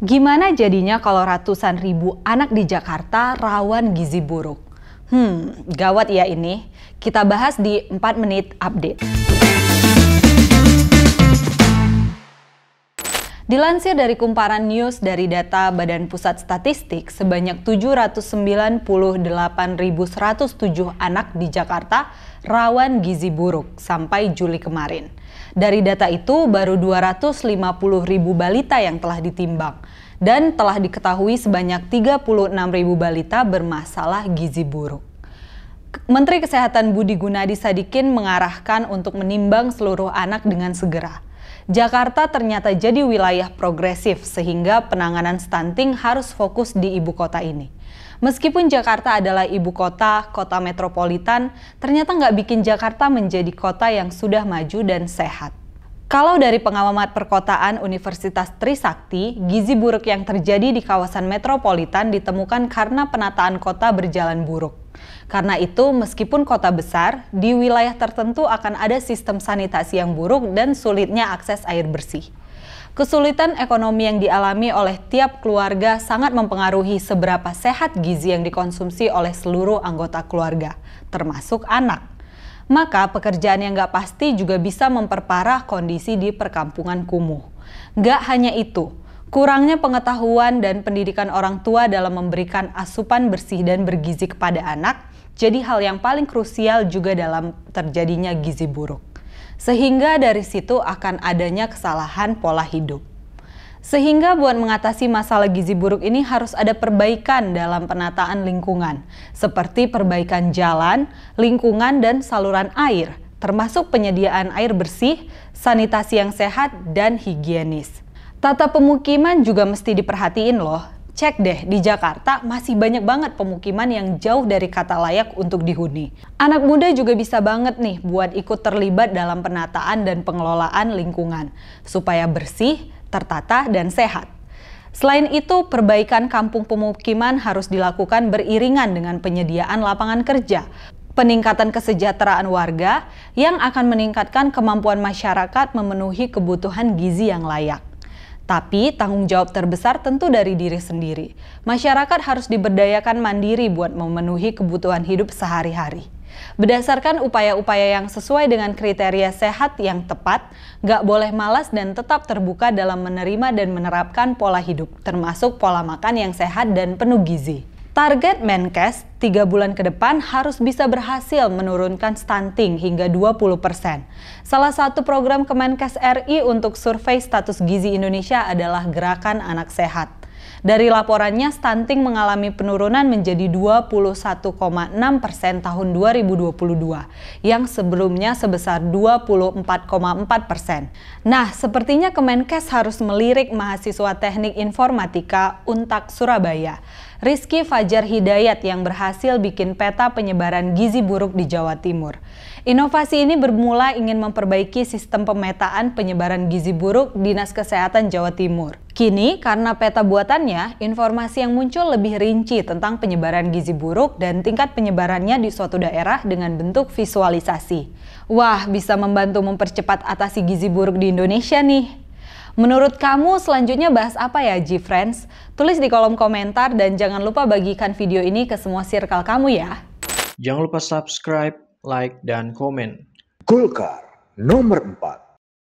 Gimana jadinya kalau ratusan ribu anak di Jakarta rawan gizi buruk? Gawat ya ini. Kita bahas di 4 menit update. Dilansir dari Kumparan News dari data Badan Pusat Statistik, sebanyak 798.107 anak di Jakarta rawan gizi buruk sampai Juli kemarin. Dari data itu, baru 250.000 balita yang telah ditimbang, dan telah diketahui sebanyak 36.000 balita bermasalah gizi buruk. Menteri Kesehatan Budi Gunadi Sadikin mengarahkan untuk menimbang seluruh anak dengan segera. Jakarta ternyata jadi wilayah progresif sehingga penanganan stunting harus fokus di ibu kota ini. Meskipun Jakarta adalah ibu kota, kota metropolitan, ternyata nggak bikin Jakarta menjadi kota yang sudah maju dan sehat. Kalau dari pengamat perkotaan Universitas Trisakti, gizi buruk yang terjadi di kawasan metropolitan ditemukan karena penataan kota berjalan buruk. Karena itu, meskipun kota besar, di wilayah tertentu akan ada sistem sanitasi yang buruk dan sulitnya akses air bersih. Kesulitan ekonomi yang dialami oleh tiap keluarga sangat mempengaruhi seberapa sehat gizi yang dikonsumsi oleh seluruh anggota keluarga, termasuk anak. Maka pekerjaan yang nggak pasti juga bisa memperparah kondisi di perkampungan kumuh. Nggak hanya itu, kurangnya pengetahuan dan pendidikan orang tua dalam memberikan asupan bersih dan bergizi kepada anak jadi hal yang paling krusial juga dalam terjadinya gizi buruk. Sehingga dari situ akan adanya kesalahan pola hidup. Sehingga buat mengatasi masalah gizi buruk ini harus ada perbaikan dalam penataan lingkungan, seperti perbaikan jalan, lingkungan, dan saluran air, termasuk penyediaan air bersih, sanitasi yang sehat, dan higienis. Tata pemukiman juga mesti diperhatiin loh. Cek deh, di Jakarta masih banyak banget pemukiman yang jauh dari kata layak untuk dihuni. Anak muda juga bisa banget nih buat ikut terlibat dalam penataan dan pengelolaan lingkungan, supaya bersih, tertata, dan sehat. Selain itu, perbaikan kampung pemukiman harus dilakukan beriringan dengan penyediaan lapangan kerja, peningkatan kesejahteraan warga yang akan meningkatkan kemampuan masyarakat memenuhi kebutuhan gizi yang layak. Tapi tanggung jawab terbesar tentu dari diri sendiri. Masyarakat harus diberdayakan mandiri buat memenuhi kebutuhan hidup sehari-hari. Berdasarkan upaya-upaya yang sesuai dengan kriteria sehat yang tepat, nggak boleh malas dan tetap terbuka dalam menerima dan menerapkan pola hidup, termasuk pola makan yang sehat dan penuh gizi. Target Menkes 3 bulan ke depan harus bisa berhasil menurunkan stunting hingga 20%. Salah satu program Kemenkes RI untuk survei status gizi Indonesia adalah Gerakan Anak Sehat. Dari laporannya, stunting mengalami penurunan menjadi 21,6% tahun 2022, yang sebelumnya sebesar 24,4%. Nah, sepertinya Kemenkes harus melirik mahasiswa Teknik Informatika Untak Surabaya, Rizky Fajar Hidayat, yang berhasil bikin peta penyebaran gizi buruk di Jawa Timur. Inovasi ini bermula ingin memperbaiki sistem pemetaan penyebaran gizi buruk Dinas Kesehatan Jawa Timur. Kini, karena peta buatannya, informasi yang muncul lebih rinci tentang penyebaran gizi buruk dan tingkat penyebarannya di suatu daerah dengan bentuk visualisasi. Wah, bisa membantu mempercepat atasi gizi buruk di Indonesia nih. Menurut kamu selanjutnya bahas apa ya, G-Friends? Tulis di kolom komentar dan jangan lupa bagikan video ini ke semua circle kamu ya. Jangan lupa subscribe, like, dan komen. Golkar nomor 4.